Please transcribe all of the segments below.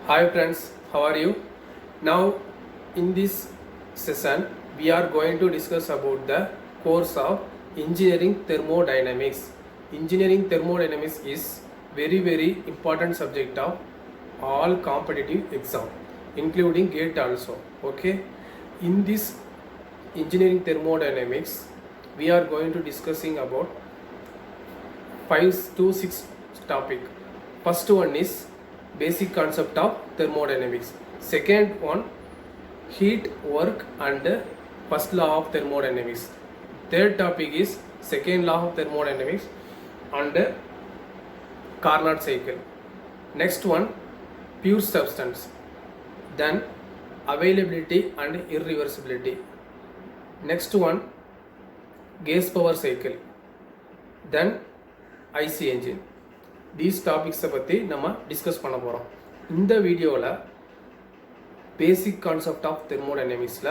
Hi friends, how are you? Now in this session we are going to discuss about the course of engineering thermodynamics. Engineering thermodynamics is very important subject of all competitive exam including GATE also. Okay, in this engineering thermodynamics we are going to discussing about 5 to 6 topic. First one is basic concept of thermodynamics. Second one, heat, work and first law of thermodynamics. Third topic is second law of thermodynamics and Carnot cycle. Next one, pure substance. Then availability and irreversibility. Next one, gas power cycle. Then IC engine. These topics பற்றி நம்ம discuss பண்ண போகிறோம். இந்த வீடியோவில் basic concept of தெர்மோடைனமிக்ஸில்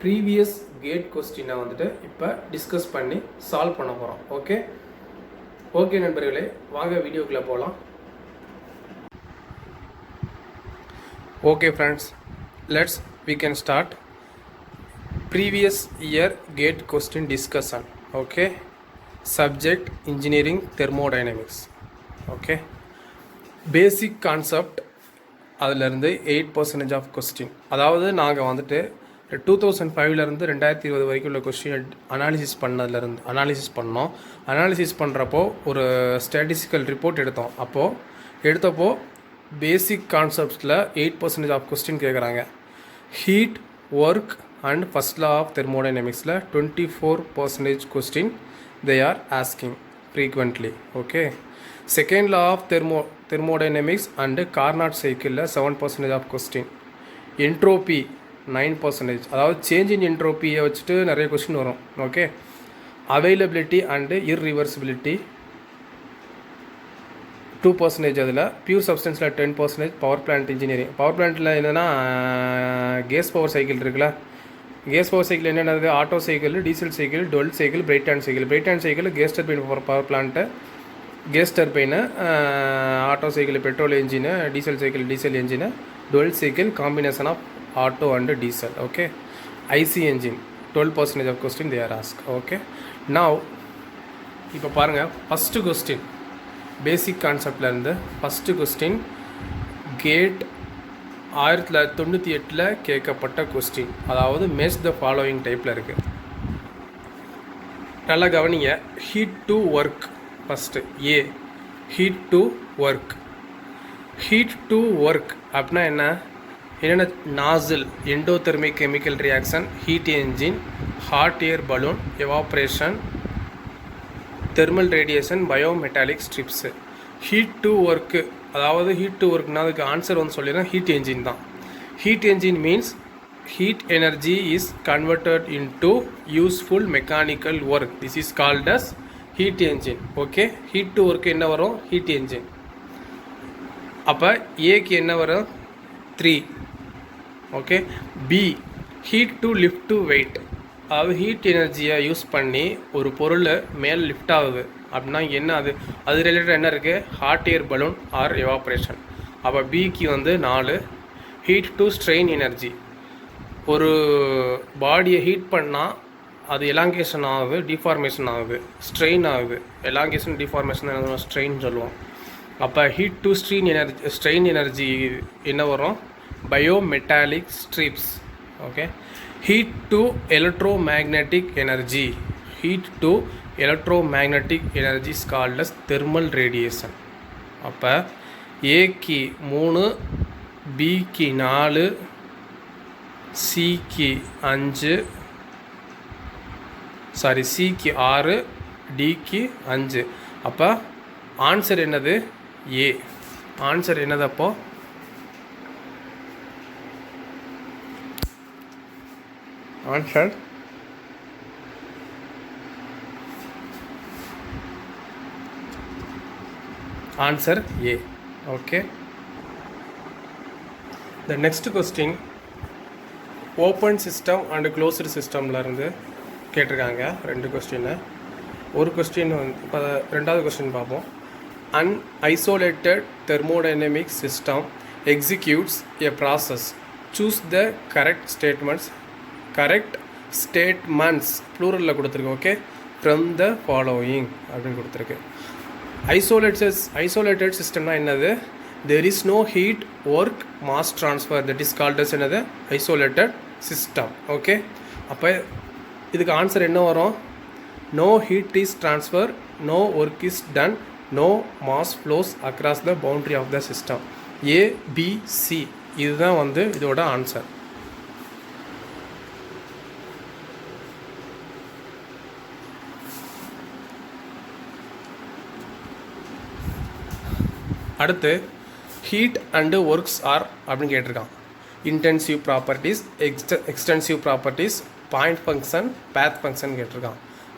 previous GATE கொஸ்டினை வந்துட்டு இப்போ டிஸ்கஸ் பண்ணி சால்வ் பண்ண போகிறோம். ஓகே நண்பர்களே, வாங்க வீடியோக்குள்ளே போகலாம். Okay friends, we can start previous year gate question discussion. Okay, subject engineering thermodynamics. Okay, basic concept அதிலேருந்து 8% ஆஃப் கொஸ்டின். அதாவது நாங்கள் வந்துட்டு 2005லேருந்து 2020 வரைக்கும் உள்ள கொஸ்டின் அனாலிசிஸ் பண்ணோம். அனாலிசிஸ் பண்ணுறப்போ ஒரு ஸ்டாட்டிஸ்டிக்கல் ரிப்போர்ட் எடுத்தப்போ பேசிக் கான்செப்ட்ஸில் 8% ஆஃப் கொஸ்டின் கேட்குறாங்க. Heat, work and first law of தெர்மோடைனமிக்ஸில் 24% question they are asking frequently. Okay, second law of thermodynamics and Carnot cycle 7% of question. Entropy 9%, அதாவது சேஞ்ச் இன் என்ட்ரோப்பியை வச்சுட்டு நிறைய கொஸ்டின் வரும். Okay, availability and irreversibility 2%. அதில் pure சப்ஸ்டன்ஸில் 10%. Power plant engineering, power பிளான்ட்டில் என்னென்னா gas power cycle இருக்குல்ல, gas power cycle என்னென்னது, auto cycle, diesel cycle, dual cycle, Brayton cycle, gas turbine power plant, gas turbine, auto cycle petrol engine, diesel cycle diesel engine, dual cycle combination of auto and diesel. Okay, IC engine 12% of question they are asked. Okay, now இப்போ பாருங்கள், first question basic கான்செப்ட்லேருந்து first question GATE 1998 கேட்கப்பட்ட question. அதாவது match the following டைப்பில் இருக்குது. நல்லா கவனிங்க. Heat to work first A, heat to work. Heat to work அப்படின்னா என்னென்ன நாசில், endothermic chemical reaction, heat engine, hot air balloon, evaporation, thermal radiation, bimetallic strips. Heat to work, அதாவது heat to ஒர்க்னா அதுக்கு ஆன்சர் வந்து சொல்லிடுறேன், ஹீட் என்ஜின் தான். Heat engine means heat energy is converted into useful mechanical work. This is called as heat engine. Okay, heat to work என்ன வரும், heat engine. அப்போ ஏக்கு என்ன வரும், 3. Okay, B heat to lift to weight. அதாவது heat எனர்ஜியை use பண்ணி ஒரு பொருள் மேல் லிஃப்ட் ஆகுது அப்படின்னா என்ன, அது ரிலேட்டட் என்ன இருக்குது, hot air balloon or evaporation. அப்போ பிக்கு வந்து 4. ஹீட் டு ஸ்ட்ரெயின் எனர்ஜி, ஒரு பாடியை ஹீட் பண்ணால் அது எலாங்கேஷன் ஆகுது, டிஃபார்மேஷன் ஆகுது, ஸ்ட்ரெயின் ஆகுது. எலாங்கேஷன் டிஃபார்மேஷன் ஸ்ட்ரெயின் சொல்லுவோம். அப்போ ஹீட் டு ஸ்ட்ரெயின் எனர்ஜி என்ன வரும், bimetallic strips. Okay, heat to electromagnetic energy, heat to electromagnetic energy is called as thermal radiation. அப்போ ஏக்கு 3, பிக்கு 4, சிக்கு 5, சிக்கு 6, டிக்கு 5. அப்போ ஆன்சர் என்னது, ஏ. ஆன்சர் என்னது, அப்போ answer A. Okay, the next question open system and closed சிஸ்டம்லேருந்து கேட்டிருக்காங்க 2 கொஸ்டின்னு. ஒரு கொஸ்டின் வந்து இப்போ 2வது கொஸ்டின் பார்ப்போம். An isolated thermodynamic system executes a process. Choose the correct statements ப்ளூரலில் கொடுத்துருக்கு. ஓகே, ஃப்ரம் த ஃபாலோயிங் அப்படின்னு கொடுத்துருக்கு. ஐசோலேட்டட் சிஸ்டம்னா என்னது? there is no heat work mass transfer, that is called as என்னது? Isolated system. ஓகே, அப்போ இதுக்கு answer என்ன வரும்? no heat is transfer, no work is done, no mass flows across the boundary of the system. A, B, C இதுதான் வந்து இதோட answer. அடுத்து heat and works are அப்படின்னு கேட்டிருக்கான். Intensive properties, extensive properties, point function, path function கேட்டிருக்கான்.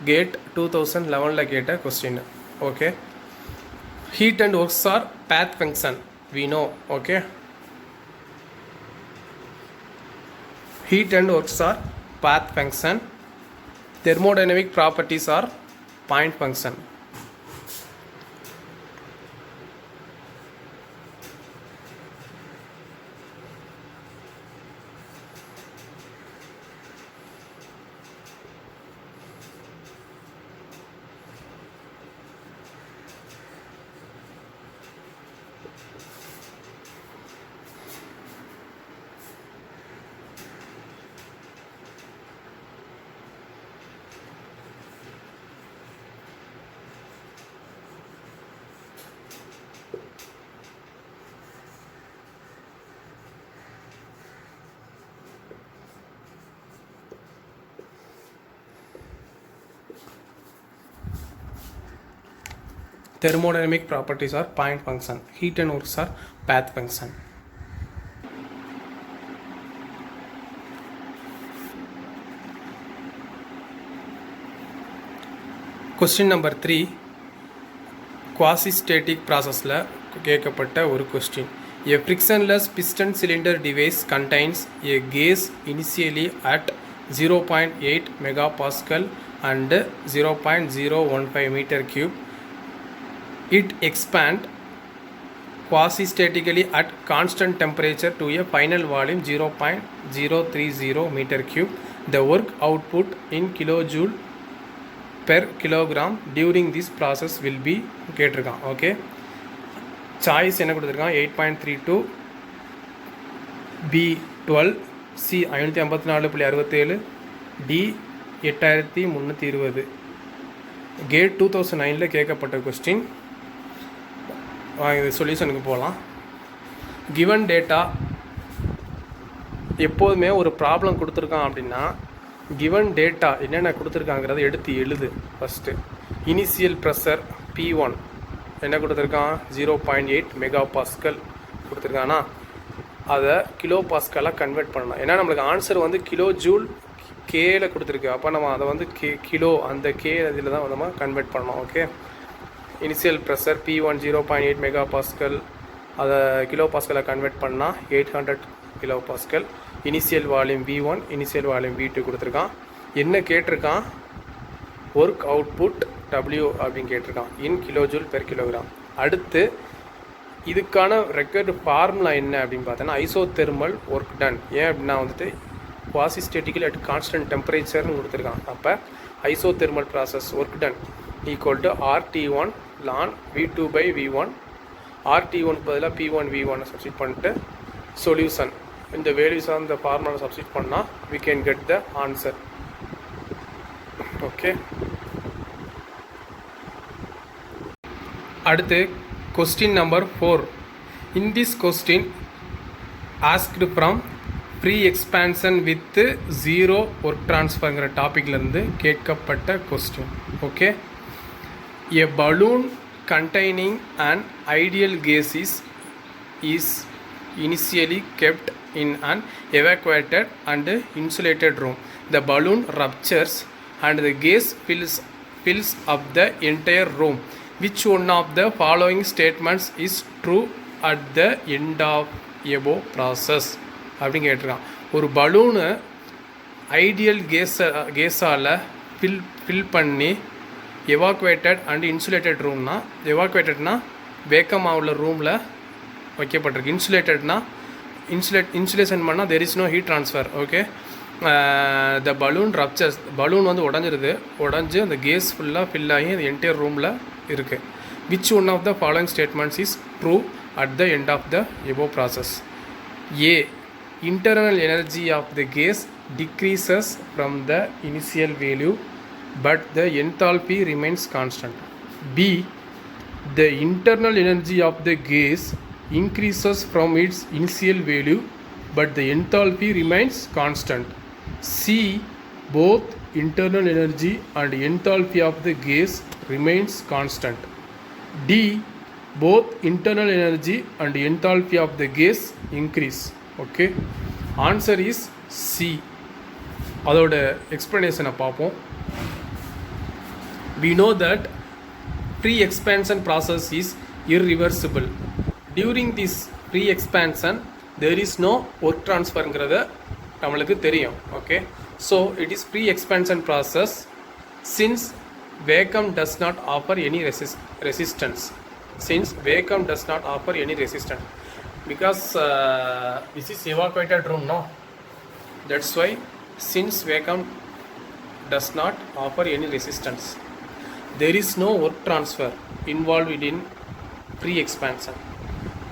GATE 2011 கேட்ட question. Okay, heat and works are path function we know. Okay, heat and works are path function. Thermodynamic properties are point function. Thermodynamic properties are point function. Heat and works are path function. Question number 3, quasi-static processல கேட்கப்பட்ட ஒரு question. A frictionless piston cylinder device contains a gas initially at 0.8 megapascal and 0.015 meter cube. It expands quasi-statically at constant temperature to a final volume 0.030 meter cube. The work output in kilojoule per kilogram during this process will be கேட்டிருக்கான். Okay, choice என்ன கொடுத்துருக்கான்? 8.32, B 12, C 554.67, D 8320. Gate 2009 கேட்கப்பட்ட question. இது சொல்யூஷனுக்கு போகலாம். Given data எப்போதுமே ஒரு problem கொடுத்துருக்கான் அப்படின்னா கிவன் டேட்டா என்னென்ன கொடுத்துருக்காங்கிறத எடுத்து எழுது. ஃபஸ்ட்டு இனிஷியல் ப்ரெஷர் P1 என்ன கொடுத்துருக்கான்? 0.8 மெகா பாஸ்கல் கொடுத்துருக்கானா, அதை கிலோ பாஸ்கலாக கன்வெர்ட் பண்ணலாம். ஏன்னா நம்மளுக்கு ஆன்சர் வந்து கிலோ ஜூல் கேல கொடுத்துருக்கு. அப்போ நம்ம அதை வந்து கிலோ அந்த கே இதில் தான் நம்ம கன்வெர்ட் பண்ணோம். Okay, initial pressure P1 0.8 mega pascal, அதை கிலோ பாஸ்கலை கன்வெர்ட் பண்ணால் 800 kilo pascal. Initial volume V1, initial volume V2 கொடுத்துருக்கான். என்ன கேட்டிருக்கான்? ஒர்க் அவுட்புட் W அப்படின்னு கேட்டிருக்கான், இன் கிலோஜூல் பெர் கிலோகிராம். அடுத்து இதுக்கான ரெக்கார்டு ஃபார்முலா என்ன அப்படின்னு பார்த்தோன்னா ஐசோதெர்மல் ஒர்க் டன். ஏன் அப்படின்னா வந்துட்டு quasi-statically at constant temperature கொடுத்துருக்கான். அப்போ isothermal process work done equal to RT1 ln V2 by V1. RT1 பதிலாக P1 V1 சப்ஸ்டிட் பண்ணிட்டு சொல்யூஷன் இந்த வேல்யூஸ் அந்த ஃபார்முலா சப்ஸ்டிட் பண்ணால் we can get the answer. Okay, அடுத்து question number 4. In this question asked from free expansion with zero work transferங்கிற டாப்பிக்லேருந்து கேட்கப்பட்ட question. Okay, a balloon containing an ideal gas is initially kept in an evacuated and insulated room. The balloon ruptures and the gas fills up the entire room. Which one of the following statements is true at the end of above process அப்படின்னு கேட்டிருக்கான். ஒரு balloon ideal கேஸால் fill பண்ணி evacuated and insulated ரூம்னா, எவாக்குவேட்டட்னா வேக்கமாக உள்ள ரூமில் வைக்கப்பட்டிருக்கு. இன்சுலேட்டட்னா இன்சுலேஷன் பண்ணால் there is no heat transfer. Okay, the balloon ruptures, balloon வந்து உடஞ்சி அந்த கேஸ் ஃபுல்லாக ஃபில் ஆகி அந்த என்டையர் ரூமில் இருக்குது. Which one of the following statements is true at the end of the above process? A. Internal energy of the gas decreases from the initial value but the enthalpy remains constant. B. The internal energy of the gas increases from its initial value but the enthalpy remains constant. C. Both internal energy and enthalpy of the gas remains constant. D. Both internal energy and enthalpy of the gas increase. Okay, answer is C. அதோட எக்ஸ்ப்ளனேஷனை பார்ப்போம். We know that pre-expansion process is irreversible. During this pre-expansion there is no work transferங்கிறத நம்மளுக்கு தெரியும். Okay, so it is pre-expansion process since vacuum does not offer any resistance. Since vacuum does not offer any resistance, because this is evacuated room, no? That's why since vacuum does not offer any resistance, there is no work transfer involved in pre-expansion.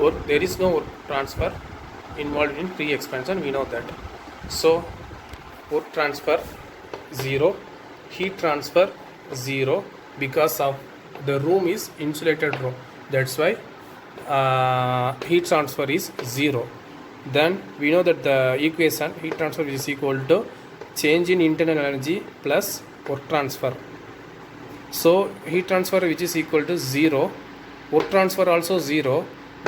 Or there is no work transfer involved in pre-expansion, we know that. So work transfer 0, heat transfer 0, because of the room is insulated room. That's why heat transfer is 0. Then we know that the equation heat transfer is equal to change in internal energy plus work transfer. So heat transfer which is equal to 0, work transfer also 0,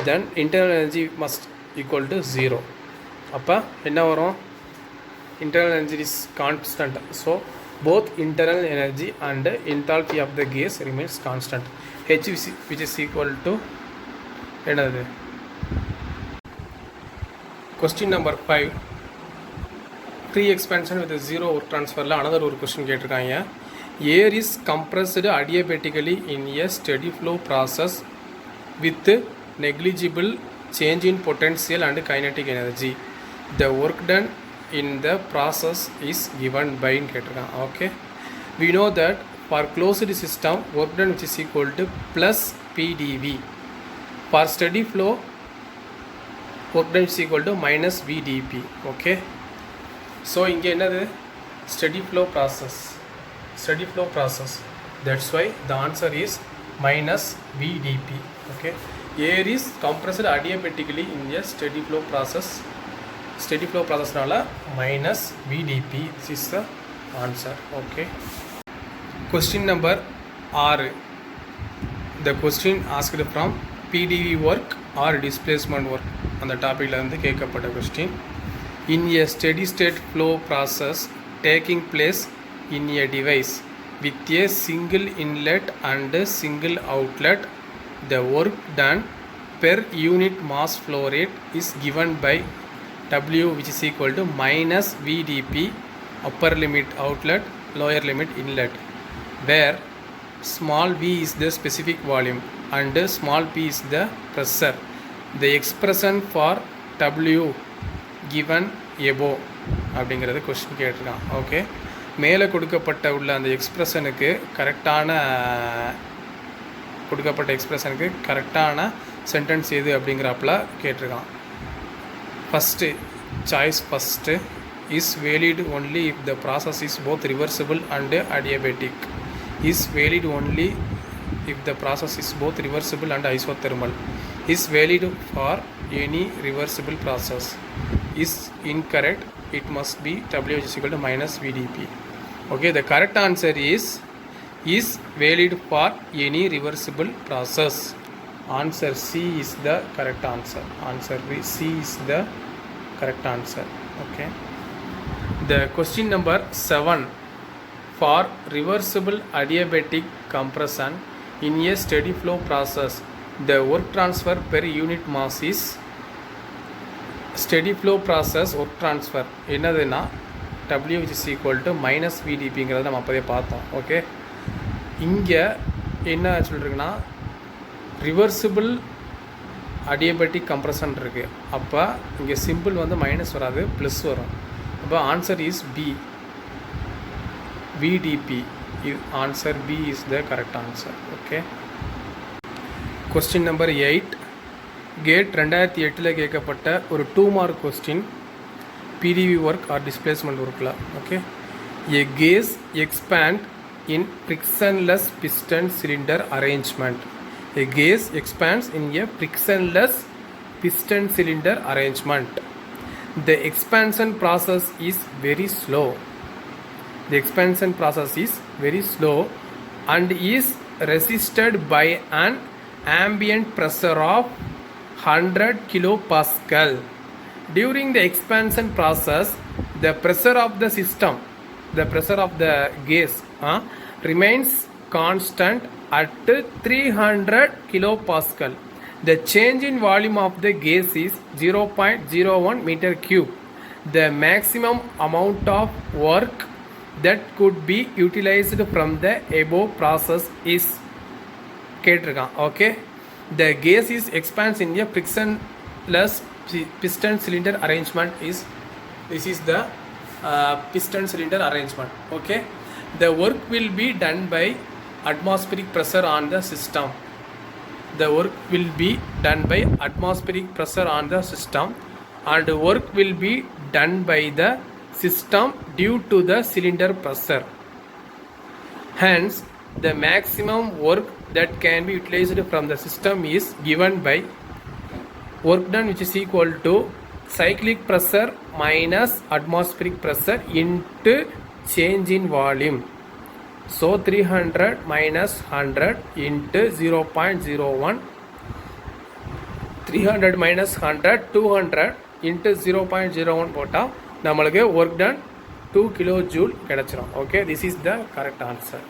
then internal energy must equal to 0. அப்போ என்ன வரும்? internal energy is constant, so both internal energy and enthalpy of the gas remains constant. H which is equal to என்னது? Question number 5, pre-expansion with zero work transferல another ஒரு question கேட்டிருக்காங்க. Air is compressed adiabatically in a steady flow process with negligible change in potential and kinetic energy. The work done in the process is given by கேட்டிருக்காங்க. Okay, we know that for closed system work done which is equal to plus PdV. For steady flow work done is equal to minus VdP. Okay, so இங்கே என்னது? steady flow process. That's why the answer is minus VdP. Okay, air is compressed adiabatically in a steady flow processனால minus VdP. This is the answer. Okay, question number 6. The question asked from PdV work or displacement work அந்த டாப்பிக்கில் இருந்து கேட்கப்பட்ட question. In a steady state flow process taking place in a device with a single inlet and a single outlet, the work done per unit mass flow rate is given by W which is equal to minus VdP, upper limit outlet, lower limit inlet, where small v is the specific volume and small p is the pressure. The expression for W given above அப்படிங்கிறது question கேட்டிருக்கான். Okay, மேலே கொடுக்கப்பட்ட உள்ள அந்த கொடுக்கப்பட்ட எக்ஸ்பிரஷனுக்கு கரெக்டான sentence எது அப்படிங்கிறப்பல கேட்டிருக்கான். First is valid only if the process is both reversible and adiabatic. Is valid only if the process is both reversible and isothermal. Is valid for any reversible process. Is incorrect, it must be W is equal to minus VdP. Okay, the correct answer is valid for any reversible process. Answer C is the correct answer. Answer C is the correct answer. Okay, the question number 7, for reversible adiabatic compression in a steady flow process the work transfer per unit mass is. steady flow process work transfer என்னதுன்னா W which is equal to minus VdPங்கிறத நம்ம அப்போதே பார்த்தோம். Okay, இங்கே என்ன சொல்லிருக்குன்னா reversible adiabatic compression இருக்கு. அப்போ இங்கே simple வந்து மைனஸ் வராது, ப்ளஸ் வரும். அப்போ answer is B, VDP. Answer B is the correct answer. Okay. Question number 8. Gate 2008 கேட்கப்பட்ட ஒரு 2 mark question, PDV work or displacement ஒர்க்கில். Okay. A gas expand in frictionless piston cylinder arrangement. A gas expands in a frictionless piston cylinder arrangement. The expansion process is very slow. The expansion process is very slow and is resisted by an ambient pressure of 100 kilopascal. During the expansion process, the pressure of the system, the pressure of the gas remains constant at 300 kilopascal. The change in volume of the gas is 0.01 meter cube. The maximum amount of work that could be utilized from the above process is கேட்டிருக்கான். Okay. The gas is expands in a frictionless piston cylinder arrangement. This is the piston cylinder arrangement. Okay. The work will be done by atmospheric pressure on the system. The work will be done by atmospheric pressure on the system, and work will be done by the system due to the cylinder pressure. Hence, the maximum work that can be utilized from the system is given by work done, which is equal to cyclic pressure minus atmospheric pressure into change in volume. So 300 minus 100 into 0.01, 300 minus 100, 200 into 0.01 போட்டால் நம்மளுக்கு work done 2 kilo joule கிடச்சிரும். Okay, this is the correct answer.